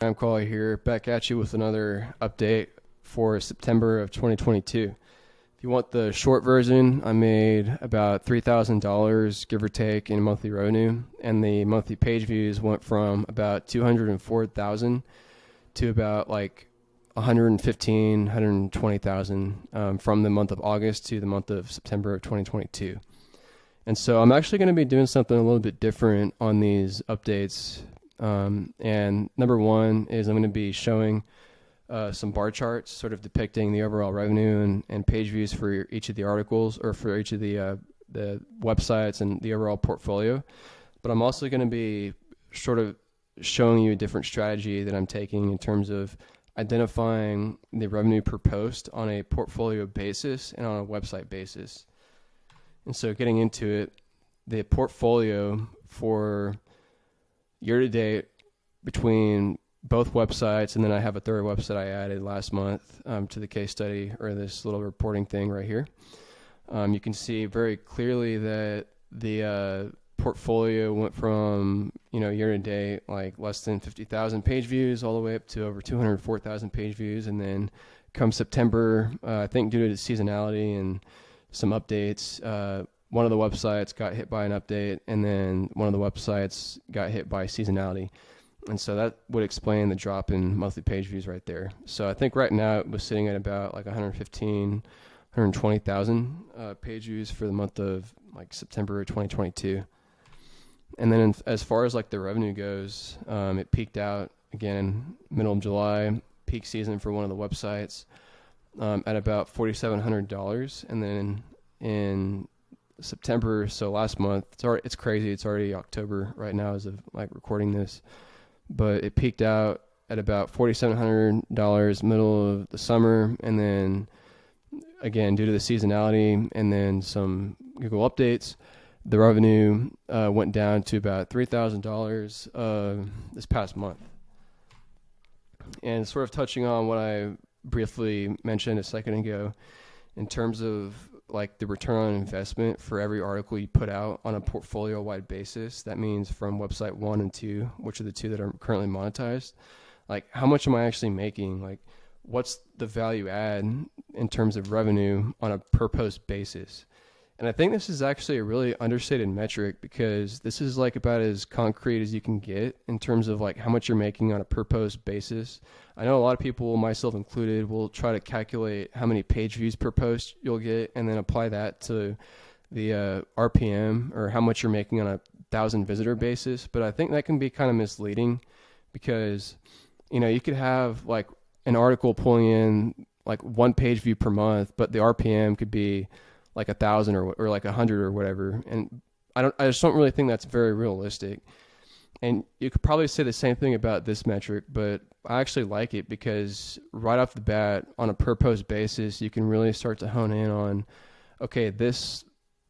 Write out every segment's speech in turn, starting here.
RAMCCALL here, back at you with another update for September of 2022. If you want the short version, I made about $3,000, give or take, in monthly revenue, and the monthly page views went from about 204,000 to about like 115, 120,000 from the month of August to the month of September of 2022. And so I'm actually going to be doing something a little bit different on these updates. And number one is I'm going to be showing some bar charts sort of depicting the overall revenue and page views for each of the articles or for each of the websites and the overall portfolio. But I'm also going to be sort of showing you a different strategy that I'm taking in terms of identifying the revenue per post on a portfolio basis and on a website basis. And so getting into it, the portfolio for year to date between both websites, and then I have a third website I added last month to the case study or this little reporting thing right here. You can see very clearly that the portfolio went from year to date like less than 50,000 page views all the way up to over 204,000 page views, and then come September, I think due to the seasonality and some updates, one of the websites got hit by an update, and then one of the websites got hit by seasonality. And so that would explain the drop in monthly page views right there. So I think right now it was sitting at about like 115, 120,000 page views for the month of like September 2022. And then as far as like the revenue goes, it peaked out again middle of July, peak season for one of the websites, at about $4,700. And then in September, so last month, it's crazy. It's already October right now as of like recording this, but it peaked out at about $4,700 middle of the summer, and then again due to the seasonality and then some Google updates, the revenue went down to about $3,000 this past month. And sort of touching on what I briefly mentioned a second ago in terms of like the return on investment for every article you put out on a portfolio wide basis. That means from website 1 and 2, which are the two that are currently monetized. Like, how much am I actually making? Like, what's the value add in terms of revenue on a per post basis? And I think this is actually a really understated metric, because this is like about as concrete as you can get in terms of like how much you're making on a per post basis. I know a lot of people, myself included, will try to calculate how many page views per post you'll get and then apply that to the RPM or how much you're making on a 1,000 visitor basis. But I think that can be kind of misleading, because you could have like an article pulling in like one page view per month, but the RPM could be like 1,000 or like 100 or whatever. And I just don't really think that's very realistic. And you could probably say the same thing about this metric, but I actually like it because right off the bat on a per post basis, you can really start to hone in on, okay, this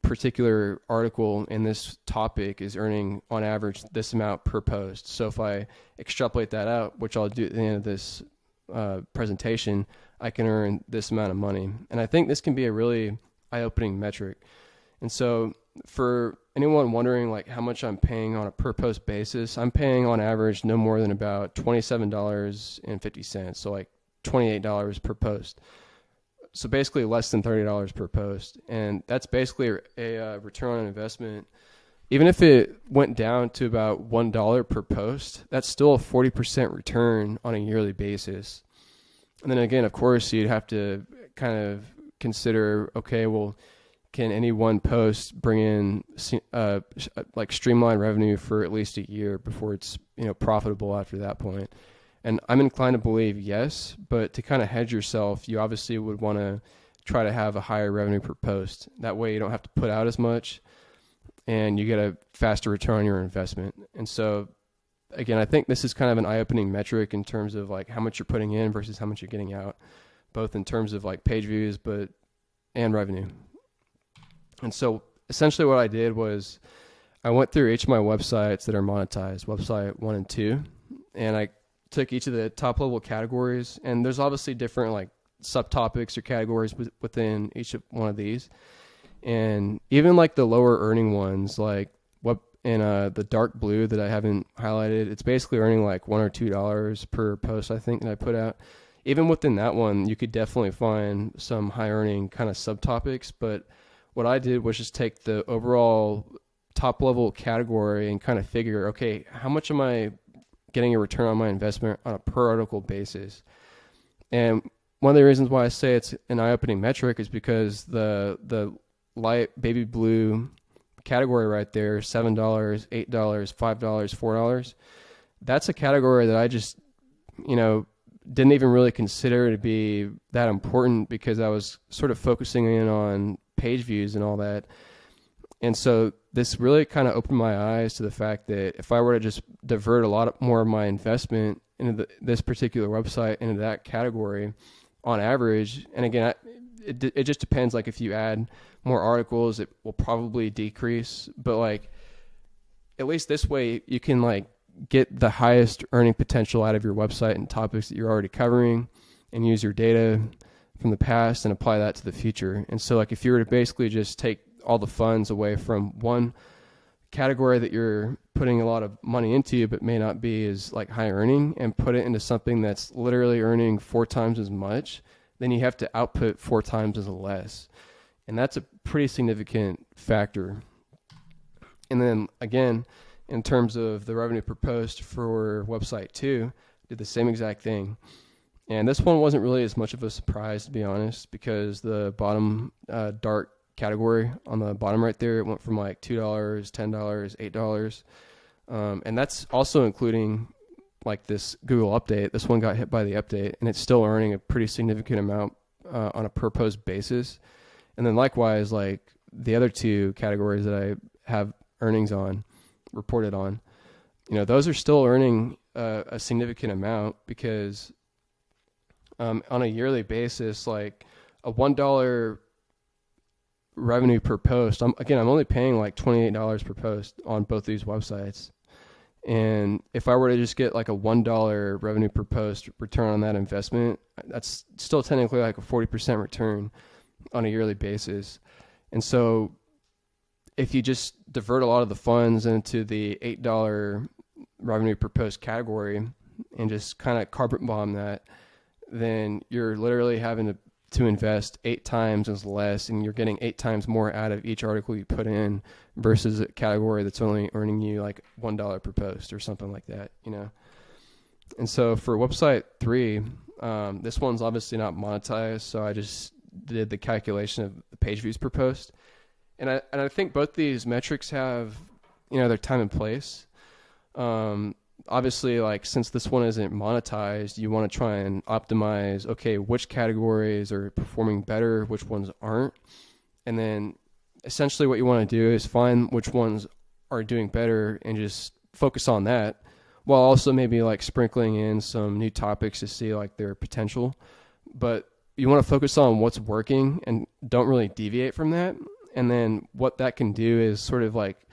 particular article in this topic is earning on average this amount per post. So if I extrapolate that out, which I'll do at the end of this presentation, I can earn this amount of money. And I think this can be a really eye-opening metric. And so for anyone wondering like how much I'm paying on a per post basis, I'm paying on average no more than about $27.50, so like $28 per post. So basically less than $30 per post. And that's basically a return on investment. Even if it went down to about $1 per post, that's still a 40% return on a yearly basis. And then again, of course, you'd have to kind of consider, okay, well, can any one post bring in like streamlined revenue for at least a year before it's profitable after that point? And I'm inclined to believe yes, but to kind of hedge yourself, you obviously would want to try to have a higher revenue per post. That way you don't have to put out as much and you get a faster return on your investment. And so again, I think this is kind of an eye-opening metric in terms of like how much you're putting in versus how much you're getting out, both in terms of like page views and revenue. And so essentially what I did was I went through each of my websites that are monetized, website 1 and 2, and I took each of the top level categories, and there's obviously different like subtopics or categories within each of one of these. And even like the lower earning ones, like And the dark blue that I haven't highlighted, it's basically earning like $1 or $2 per post, I think, that I put out. Even within that one, you could definitely find some high earning kind of subtopics. But what I did was just take the overall top level category and kind of figure, okay, how much am I getting a return on my investment on a per article basis? And one of the reasons why I say it's an eye-opening metric is because the light baby blue category right there, $7, $8, $5, $4, that's a category that I just, didn't even really consider to be that important because I was sort of focusing in on page views and all that. And so this really kind of opened my eyes to the fact that if I were to just divert a lot more of my investment into this particular website, into that category on average, and again, it just depends. Like if you add more articles, it will probably decrease, but like at least this way you can like get the highest earning potential out of your website and topics that you're already covering, and use your data from the past and apply that to the future. And so like if you were to basically just take all the funds away from one category that you're putting a lot of money into but may not be as like high earning, and put it into something that's literally earning 4 times as much, then you have to output 4 times as less. And that's a pretty significant factor. And then again, in terms of the revenue per post for website 2, did the same exact thing. And this one wasn't really as much of a surprise, to be honest, because the bottom dark category on the bottom right there, it went from like $2, $10, $8. And that's also including like this Google update. This one got hit by the update, and it's still earning a pretty significant amount on a per post basis. And then likewise, like the other 2 categories that I have earnings on, reported on, those are still earning a significant amount because on a yearly basis, like a $1 revenue per post, I'm only paying like $28 per post on both these websites. And if I were to just get like a $1 revenue per post return on that investment, that's still technically like a 40% return on a yearly basis. And so if you just divert a lot of the funds into the $8 revenue per post category and just kind of carpet bomb that, then you're literally having to invest 8 times as less, and you're getting 8 times more out of each article you put in versus a category that's only earning you like $1 per post or something like that, And so for website 3, this one's obviously not monetized, so I just did the calculation of the page views per post. And I think both these metrics have, their time and place. Obviously, like since this one isn't monetized, you want to try and optimize, okay, which categories are performing better, which ones aren't. And then essentially what you want to do is find which ones are doing better and just focus on that, while also maybe like sprinkling in some new topics to see like their potential. But you want to focus on what's working and don't really deviate from that. And then what that can do is sort of like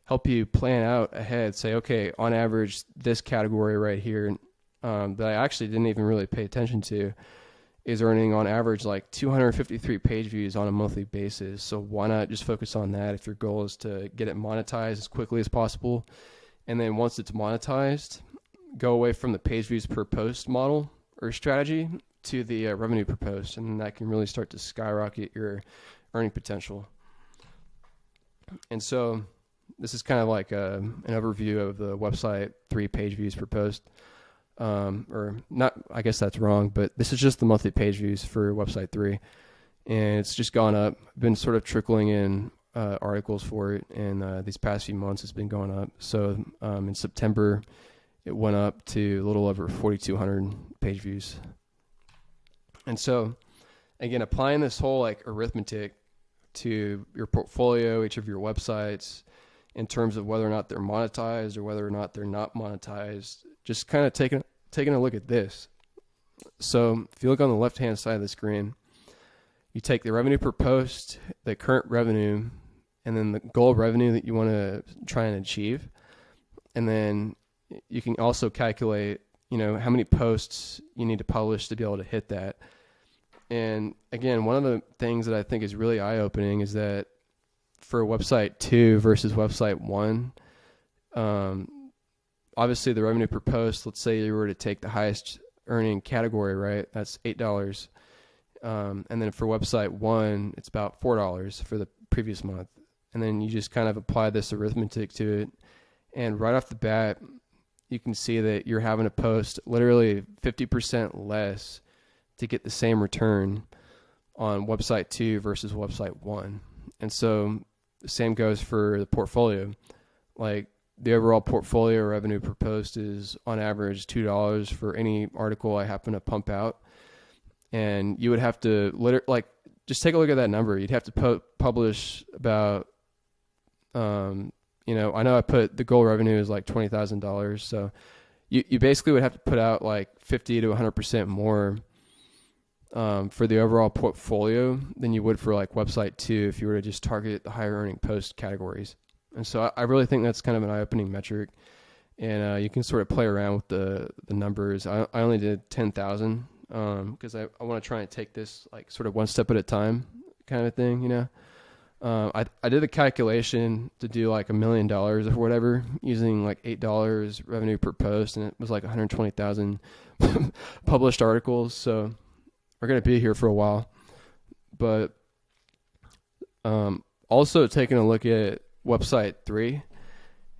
help you plan out ahead, say, okay, on average, this category right here that I actually didn't even really pay attention to is earning on average like 253 page views on a monthly basis. So why not just focus on that if your goal is to get it monetized as quickly as possible? And then once it's monetized, go away from the page views per post model or strategy to the revenue per post. And that can really start to skyrocket your earning potential. And so this is kind of like an overview of the website 3 page views per post. Or not, I guess that's wrong, but this is just the monthly page views for website 3. And it's just gone up. Been sort of trickling in articles for it, and these past few months it's been going up. So in September, it went up to a little over 4,200 page views. And so, again, applying this whole like arithmetic to your portfolio, each of your websites, in terms of whether or not they're monetized or whether or not they're not monetized, just kind of taking a look at this. So if you look on the left-hand side of the screen, you take the revenue per post, the current revenue, and then the goal revenue that you want to try and achieve. And then you can also calculate, how many posts you need to publish to be able to hit that. And again, one of the things that I think is really eye-opening is that for website 2 versus website 1, Obviously the revenue per post, let's say you were to take the highest earning category, right? That's $8. And then for website 1, it's about $4 for the previous month. And then you just kind of apply this arithmetic to it. And right off the bat, you can see that you're having to post literally 50% less to get the same return on website 2 versus website 1. And so the same goes for the portfolio. Like the overall portfolio revenue per post is on average $2 for any article I happen to pump out. And you would have to just take a look at that number. You'd have to publish about, I know I put the goal revenue is like $20,000. So you basically would have to put out like 50 to 100% more for the overall portfolio than you would for like website 2 if you were to just target the higher earning post categories. And so I really think that's kind of an eye-opening metric. And you can sort of play around with the numbers. I only did 10,000 because I want to try and take this like sort of one step at a time kind of thing, I did a calculation to do like $1 million or whatever using like $8 revenue per post, and it was like 120,000 published articles. So we're going to be here for a while. But also taking a look at website 3,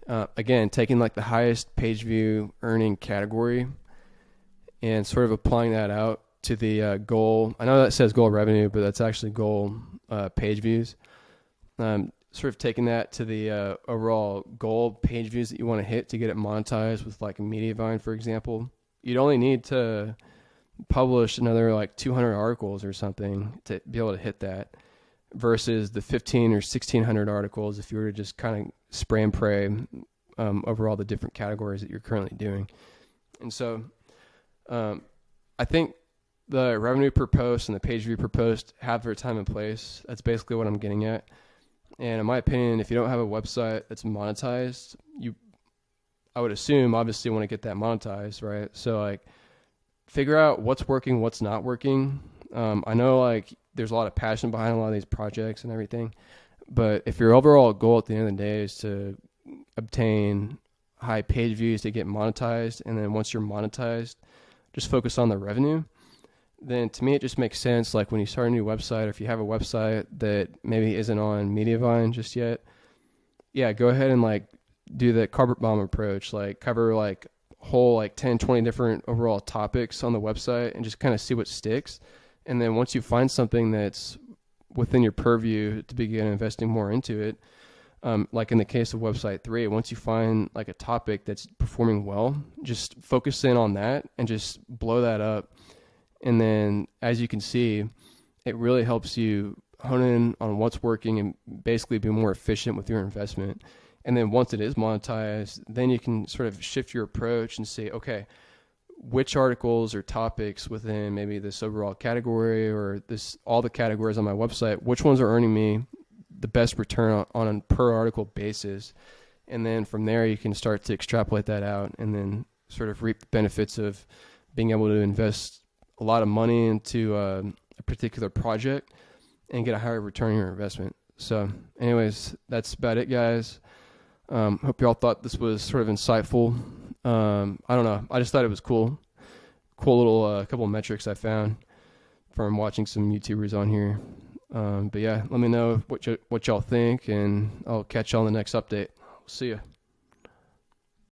again, taking like the highest page view earning category and sort of applying that out to the goal. I know that says goal revenue, but that's actually goal page views. Sort of taking that to the overall goal page views that you want to hit to get it monetized with like a Mediavine, for example. You'd only need to publish another like 200 articles or something to be able to hit that versus the 15 or 1600 articles if you were to just kind of spray and pray over all the different categories that you're currently doing. And so I think the revenue per post and the page view per post have their time and place. That's basically what I'm getting at. And in my opinion, if you don't have a website that's monetized, I would assume obviously want to get that monetized, right? So like figure out what's working, what's not working. I know like there's a lot of passion behind a lot of these projects and everything, but if your overall goal at the end of the day is to obtain high page views to get monetized, and then once you're monetized, just focus on the revenue, then to me it just makes sense. Like when you start a new website, or if you have a website that maybe isn't on Mediavine just yet, yeah, go ahead and like do the carpet bomb approach, like cover like whole like 10, 20 different overall topics on the website and just kind of see what sticks. And then once you find something that's within your purview to begin investing more into it, like in the case of website 3, once you find like a topic that's performing well, just focus in on that and just blow that up. And then as you can see, it really helps you hone in on what's working and basically be more efficient with your investment. And then once it is monetized, then you can sort of shift your approach and say, okay, which articles or topics within maybe this overall category or all the categories on my website, which ones are earning me the best return on a per article basis. And then from there, you can start to extrapolate that out and then sort of reap the benefits of being able to invest a lot of money into a particular project and get a higher return on your investment. So anyways, that's about it, guys. Hope you all thought this was sort of insightful. I don't know. I just thought it was cool. Cool little couple of metrics I found from watching some YouTubers on here. But yeah, let me know what y'all think, and I'll catch y'all on the next update. See ya.